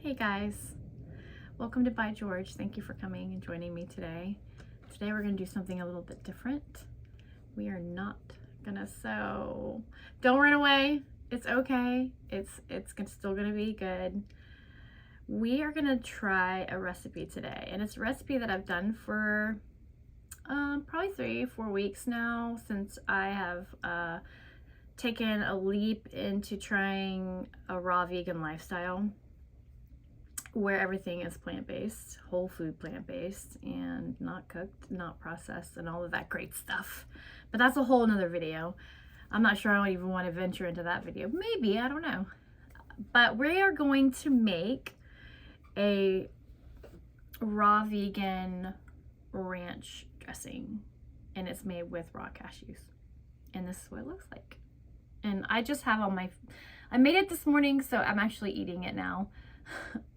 Hey guys, welcome to By George. Thank you for coming and joining me today. Today we're going to do something a little bit different. We are not going to sew. Don't run away. It's okay. It's still going to be good. We are going to try a recipe today, and it's a recipe that I've done for probably 3-4 weeks now, since I have taken a leap into trying a raw vegan lifestyle, where everything is plant-based, whole food plant-based, and not cooked, not processed, and all of that great stuff. But that's a whole nother video. I'm not sure I don't even want to venture into that video. Maybe, I don't know. But we are going to make a raw vegan ranch dressing, and it's made with raw cashews. And this is what it looks like. And I just have on my, I made it this morning, so I'm actually eating it now.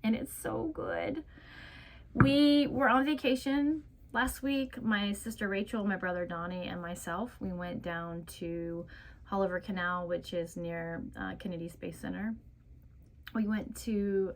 And it's so good. We were on vacation last week. My sister Rachel, my brother Donnie, and myself, we went down to Oliver Canal, which is near Kennedy Space Center. We went to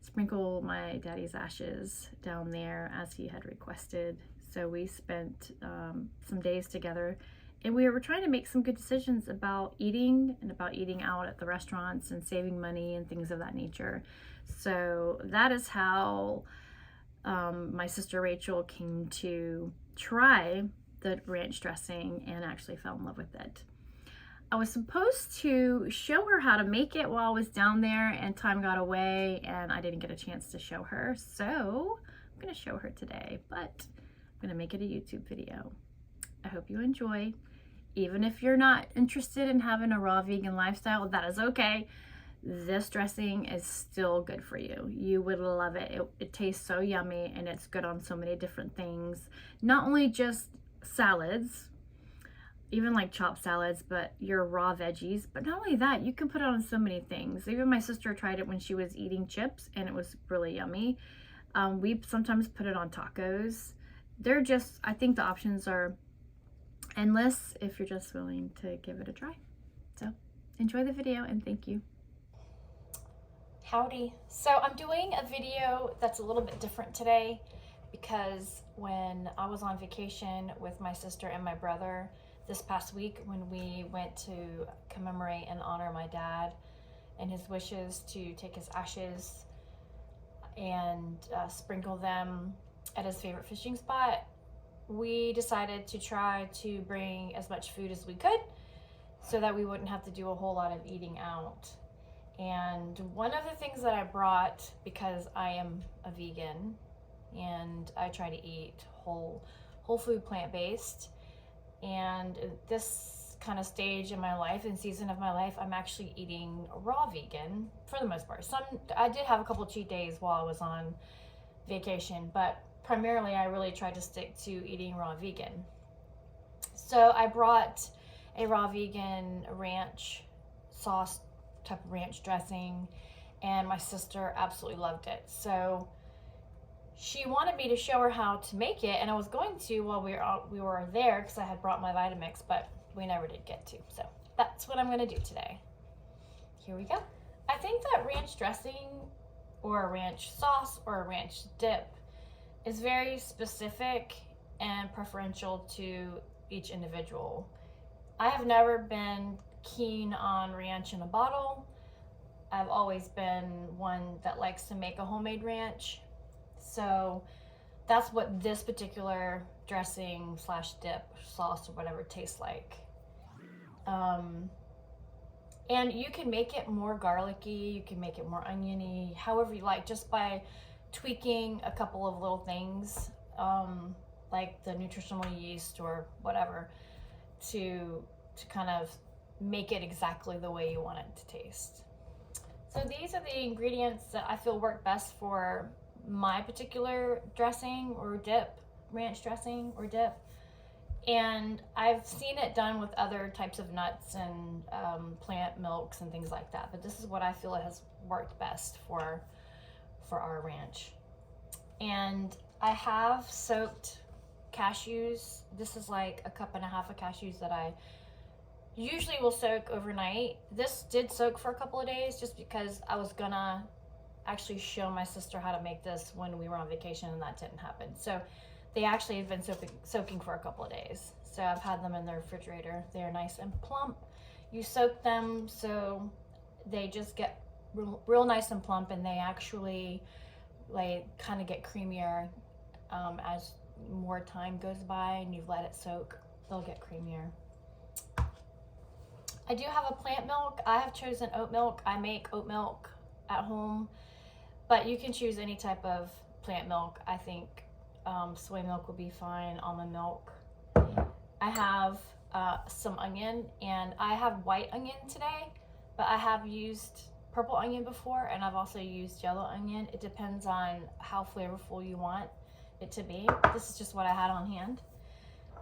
sprinkle my daddy's ashes down there as he had requested. So we spent some days together, and we were trying to make some good decisions about eating and about eating out at the restaurants and saving money and things of that nature. So that is how my sister Rachel came to try the ranch dressing and actually fell in love with it. I was supposed to show her how to make it while I was down there, and time got away and I didn't get a chance to show her. So I'm going to show her today, but I'm going to make it a YouTube video. I hope you enjoy. Even if you're not interested in having a raw vegan lifestyle, that is okay. This dressing is still good for you. You would love it. It tastes so yummy, and it's good on so many different things. Not only just salads, even like chopped salads, but your raw veggies. But not only that, you can put it on so many things. Even my sister tried it when she was eating chips, and it was really yummy. We sometimes put it on tacos. They're just, I think the options are endless if you're just willing to give it a try. So enjoy the video, and thank you. Howdy. So I'm doing a video that's a little bit different today, because when I was on vacation with my sister and my brother this past week, when we went to commemorate and honor my dad and his wishes to take his ashes and sprinkle them at his favorite fishing spot, we decided to try to bring as much food as we could so that we wouldn't have to do a whole lot of eating out. And one of the things that I brought, because I am a vegan and I try to eat whole food plant-based, and this kind of stage in my life and season of my life, I'm actually eating raw vegan for the most part. I did have a couple cheat days while I was on vacation, but primarily I really tried to stick to eating raw vegan. So I brought a raw vegan ranch sauce type of ranch dressing, and my sister absolutely loved it. So she wanted me to show her how to make it, and I was going to while we were there, because I had brought my Vitamix, but we never did get to. So that's what I'm going to do today. Here we go. I think that ranch dressing or a ranch sauce or a ranch dip is very specific and preferential to each individual. I have never been keen on ranch in a bottle. I've always been one that likes to make a homemade ranch. So that's what this particular dressing slash dip sauce or whatever tastes like. And you can make it more garlicky, you can make it more oniony, however you like, just by tweaking a couple of little things, like the nutritional yeast or whatever, to kind of make it exactly the way you want it to taste. So these are the ingredients that I feel work best for my particular dressing or dip, ranch dressing or dip. And I've seen it done with other types of nuts and plant milks and things like that, but this is what I feel has worked best for our ranch. And I have soaked cashews. This is like 1.5 cups of cashews that I usually will soak overnight. This did soak for a couple of days just because I was gonna actually show my sister how to make this when we were on vacation, and that didn't happen. So they actually have been soaking for a couple of days. So I've had them in the refrigerator. They are nice and plump. You soak them so they just get real nice and plump, and they actually like kind of get creamier as more time goes by and you've let it soak. They'll get creamier. I do have a plant milk. I have chosen oat milk. I make oat milk at home, but you can choose any type of plant milk. I think soy milk will be fine, almond milk. I have some onion, and I have white onion today, but I have used purple onion before, and I've also used yellow onion. It depends on how flavorful you want it to be. This is just what I had on hand.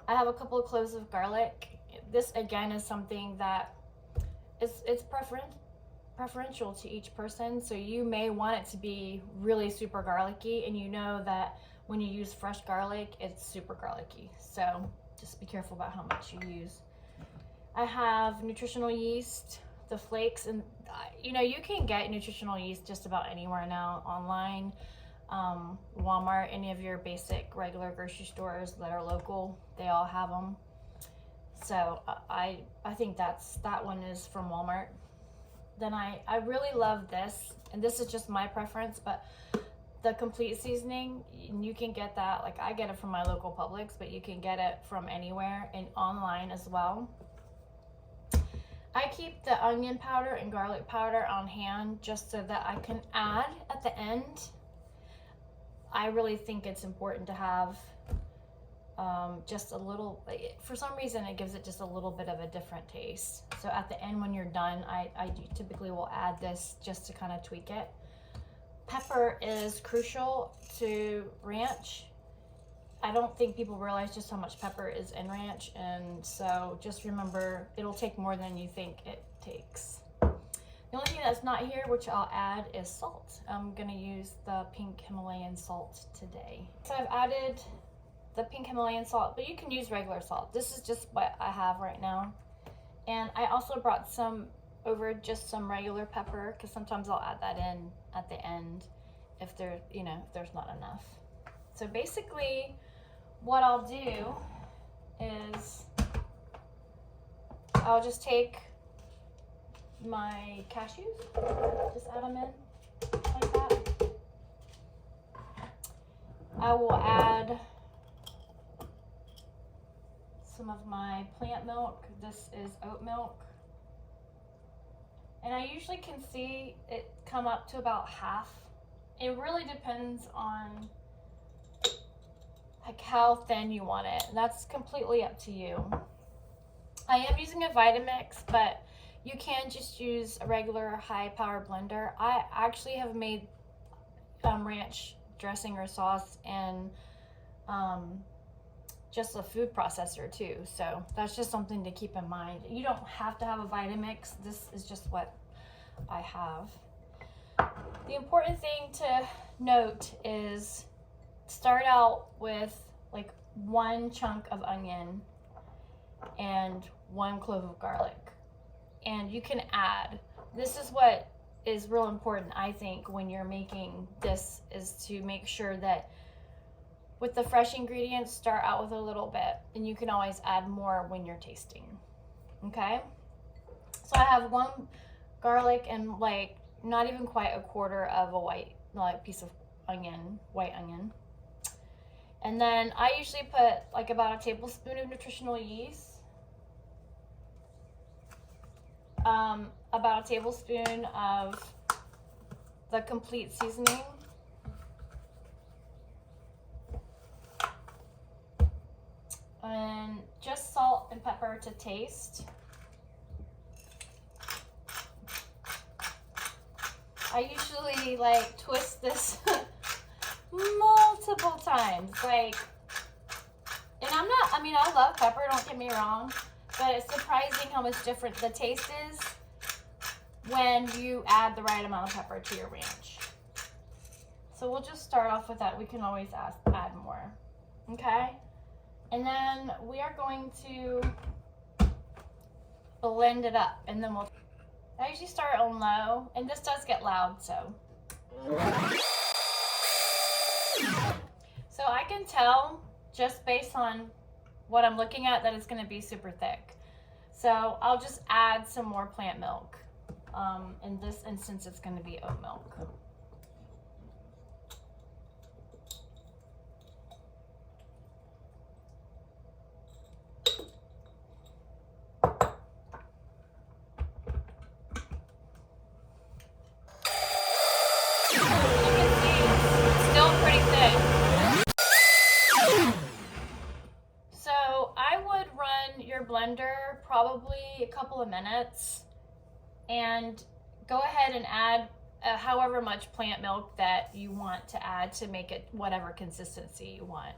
I have a couple of cloves of garlic. This again is something that it's preferential to each person. So you may want it to be really super garlicky, and you know that when you use fresh garlic, it's super garlicky. So just be careful about how much you use. I have nutritional yeast, the flakes, and you know, you can get nutritional yeast just about anywhere now, online, Walmart, any of your basic regular grocery stores that are local, they all have them. So I think that one is from Walmart. Then I really love this, and this is just my preference, but the complete seasoning, you can get that, like I get it from my local Publix, but you can get it from anywhere and online as well. I keep the onion powder and garlic powder on hand just so that I can add at the end. I really think it's important to have just a little, for some reason it gives it just a little bit of a different taste. So at the end when you're done, I typically will add this just to kind of tweak it. Pepper is crucial to ranch. I don't think people realize just how much pepper is in ranch, and so just remember, it'll take more than you think it takes. The only thing that's not here, which I'll add, is salt. I'm gonna use the pink Himalayan salt today. So I've added the pink Himalayan salt, but you can use regular salt. This is just what I have right now. And I also brought some over, just some regular pepper, because sometimes I'll add that in at the end if there, you know, if there's not enough. So basically what I'll do is I'll just take my cashews, just add them in like that. I will add some of my plant milk. This is oat milk. And I usually can see it come up to about half. It really depends on like how thin you want it. That's completely up to you. I am using a Vitamix, but you can just use a regular high power blender. I actually have made ranch dressing or sauce and just a food processor too. So that's just something to keep in mind. You don't have to have a Vitamix. This is just what I have. The important thing to note is start out with like 1 chunk of onion and 1 clove of garlic, and you can add. This is what is real important, I think, when you're making this, is to make sure that with the fresh ingredients, start out with a little bit, and you can always add more when you're tasting. Okay, so I have 1 garlic and like not even quite a quarter of a white piece of onion, white onion. And then I usually put like about a tablespoon of nutritional yeast, about a tablespoon of the complete seasoning, and just salt and pepper to taste. I usually like twist this multiple times, like, and I mean, I love pepper, don't get me wrong, but it's surprising how much different the taste is when you add the right amount of pepper to your ranch. So we'll just start off with that. We can always add more, okay? And then we are going to blend it up, and then I usually start on low, and this does get loud, so So I can tell just based on what I'm looking at that it's going to be super thick. So I'll just add some more plant milk. In this instance, it's going to be oat milk. Blender probably a couple of minutes and go ahead and add however much plant milk that you want to add to make it whatever consistency you want.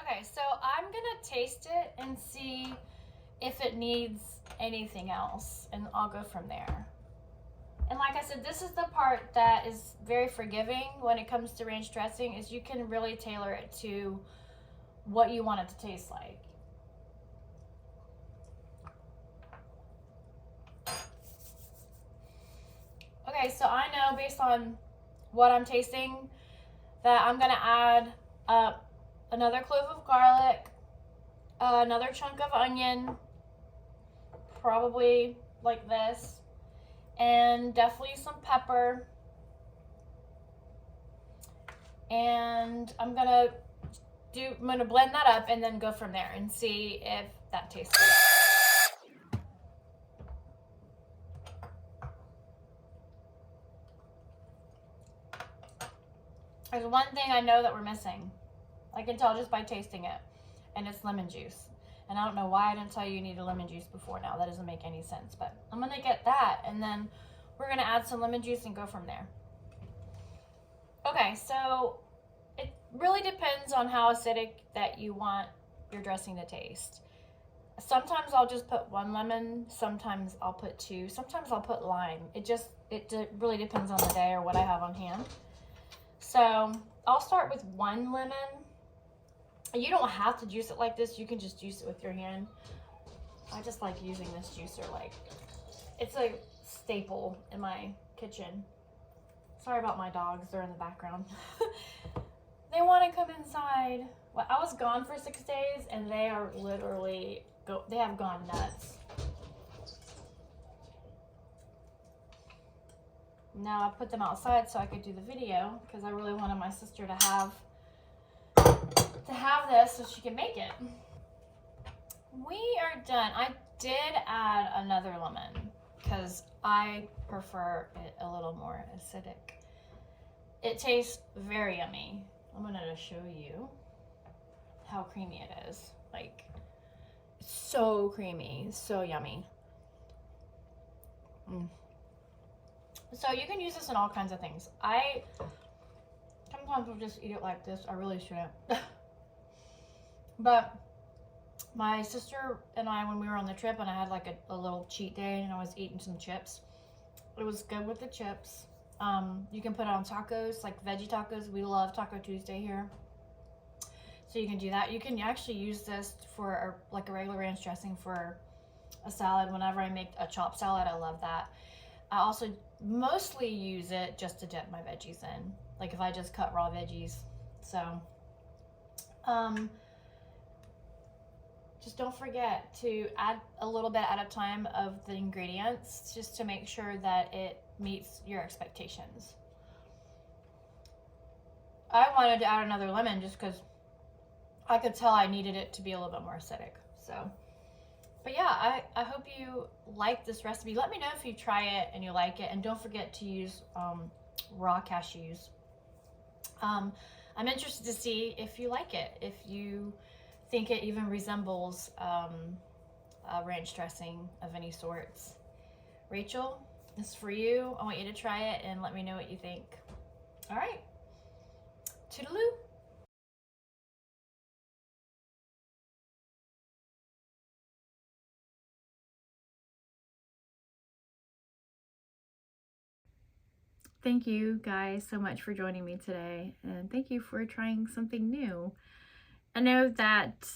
Okay, so I'm gonna taste it and see if it needs anything else, and I'll go from there. And like I said, this is the part that is very forgiving when it comes to ranch dressing, is you can really tailor it to what you want it to taste like. Okay, so I know based on what I'm tasting that I'm gonna add another clove of garlic, another chunk of onion, probably like this, and definitely some pepper. And I'm gonna blend that up and then go from there and see if that tastes good. There's one thing I know that we're missing. I can tell just by tasting it, and it's lemon juice. And I don't know why I didn't tell you need a lemon juice before now. That doesn't make any sense, but I'm gonna get that, and then we're gonna add some lemon juice and go from there. Okay, so it really depends on how acidic that you want your dressing to taste. Sometimes I'll just put 1 lemon, sometimes I'll put 2, sometimes I'll put lime. It really depends on the day or what I have on hand. So I'll start with 1 lemon. You don't have to juice it like this. You can just juice it with your hand. I just like using this juicer. Like, it's a staple in my kitchen. Sorry about my dogs, they're in the background. They want to come inside. Well, I was gone for 6 days and they are literally, they have gone nuts. Now I put them outside so I could do the video because I really wanted my sister to have this so she can make it. We are done. I did add another lemon because I prefer it a little more acidic. It tastes very yummy. I'm gonna show you how creamy it is. Like, so creamy, so yummy. So you can use this in all kinds of things. I sometimes will just eat it like this. I really shouldn't. But my sister and I, when we were on the trip and I had like a little cheat day and I was eating some chips, it was good with the chips. You can put it on tacos, like veggie tacos. We love Taco Tuesday here. So you can do that. You can actually use this for like a regular ranch dressing for a salad. Whenever I make a chopped salad, I love that. I also mostly use it just to dip my veggies in, like if I just cut raw veggies. So just don't forget to add a little bit at a time of the ingredients just to make sure that it meets your expectations. I wanted to add another lemon just because I could tell I needed it to be a little bit more acidic. So, but yeah, I hope you like this recipe. Let me know if you try it and you like it, and don't forget to use raw cashews. I'm interested to see if you like it, if you think it even resembles a ranch dressing of any sorts. Rachel, this is for you. I want you to try it and let me know what you think. All right, toodaloo. Thank you guys so much for joining me today, and thank you for trying something new. I know that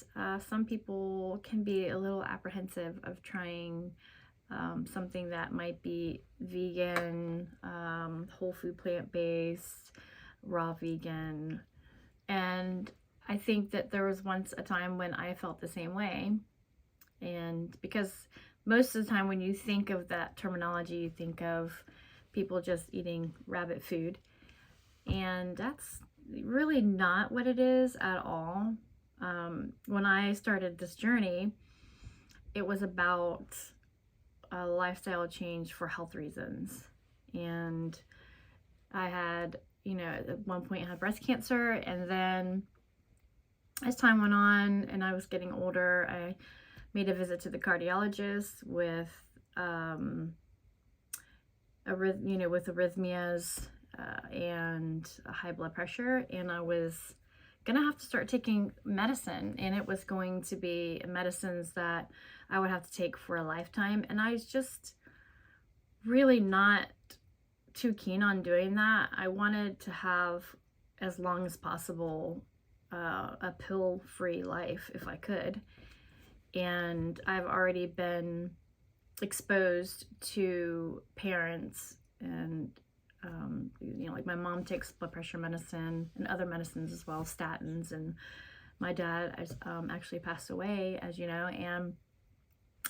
some people can be a little apprehensive of trying something that might be vegan, whole food, plant-based, raw vegan. And I think that there was once a time when I felt the same way. And because most of the time when you think of that terminology, you think of people just eating rabbit food. And that's really not what it is at all. When I started this journey, it was about a lifestyle change for health reasons. And I had, at one point I had breast cancer, and then as time went on and I was getting older, I made a visit to the cardiologist with, with arrhythmias and high blood pressure, and I was gonna have to start taking medicine, and it was going to be medicines that I would have to take for a lifetime, and I was just really not too keen on doing that. I wanted to have as long as possible a pill-free life if I could, and I've already been exposed to parents and like my mom takes blood pressure medicine and other medicines as well, statins, and my dad actually passed away, as you know, and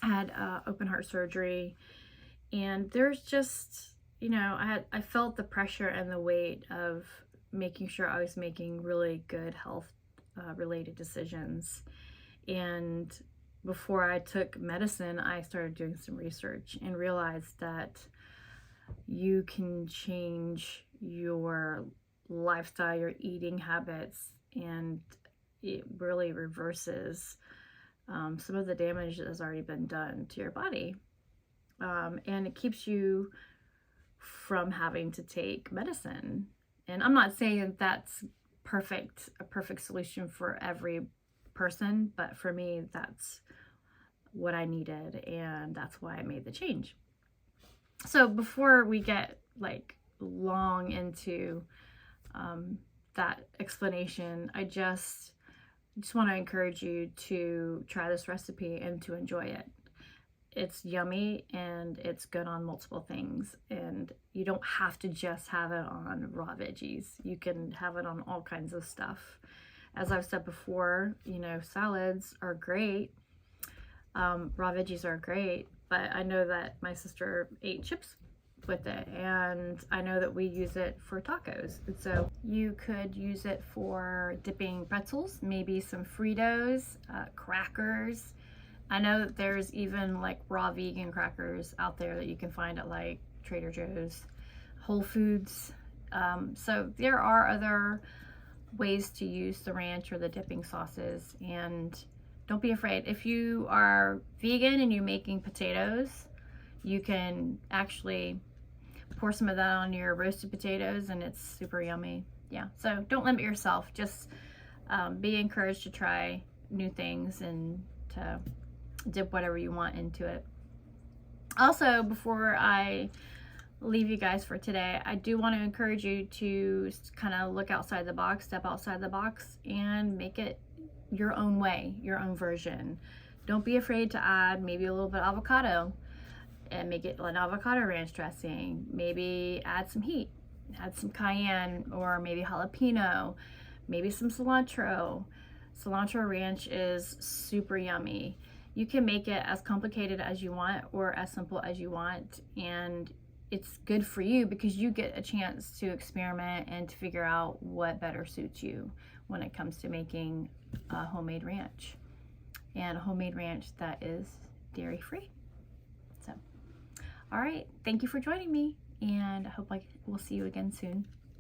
had open heart surgery. And there's just, I felt the pressure and the weight of making sure I was making really good health related decisions. And before I took medicine, I started doing some research and realized that you can change your lifestyle, your eating habits, and it really reverses some of the damage that has already been done to your body. And it keeps you from having to take medicine. And I'm not saying that that's a perfect solution for every person, but for me, that's what I needed, and that's why I made the change. So before we get long into that explanation, I just want to encourage you to try this recipe and to enjoy it. It's yummy and it's good on multiple things, and you don't have to just have it on raw veggies. You can have it on all kinds of stuff. As I've said before, salads are great. Raw veggies are great, but I know that my sister ate chips with it, and I know that we use it for tacos. And so you could use it for dipping pretzels, maybe some Fritos, crackers. I know that there's even raw vegan crackers out there that you can find at Trader Joe's, Whole Foods. So there are other ways to use the ranch or the dipping sauces, and don't be afraid. If you are vegan and you're making potatoes, you can actually pour some of that on your roasted potatoes, and it's super yummy. Yeah, so don't limit yourself. Just be encouraged to try new things and to dip whatever you want into it. Also, before I leave you guys for today, I do want to encourage you to kind of look outside the box, step outside the box, and make it your own way, your own version. Don't be afraid to add maybe a little bit of avocado and make it an avocado ranch dressing. Maybe add some heat, add some cayenne, or maybe jalapeno, maybe some cilantro. Cilantro ranch is super yummy. You can make it as complicated as you want or as simple as you want, and it's good for you because you get a chance to experiment and to figure out what better suits you when it comes to making a homemade ranch, and a homemade ranch that is dairy free. So, all right, thank you for joining me, and I hope I will see you again soon.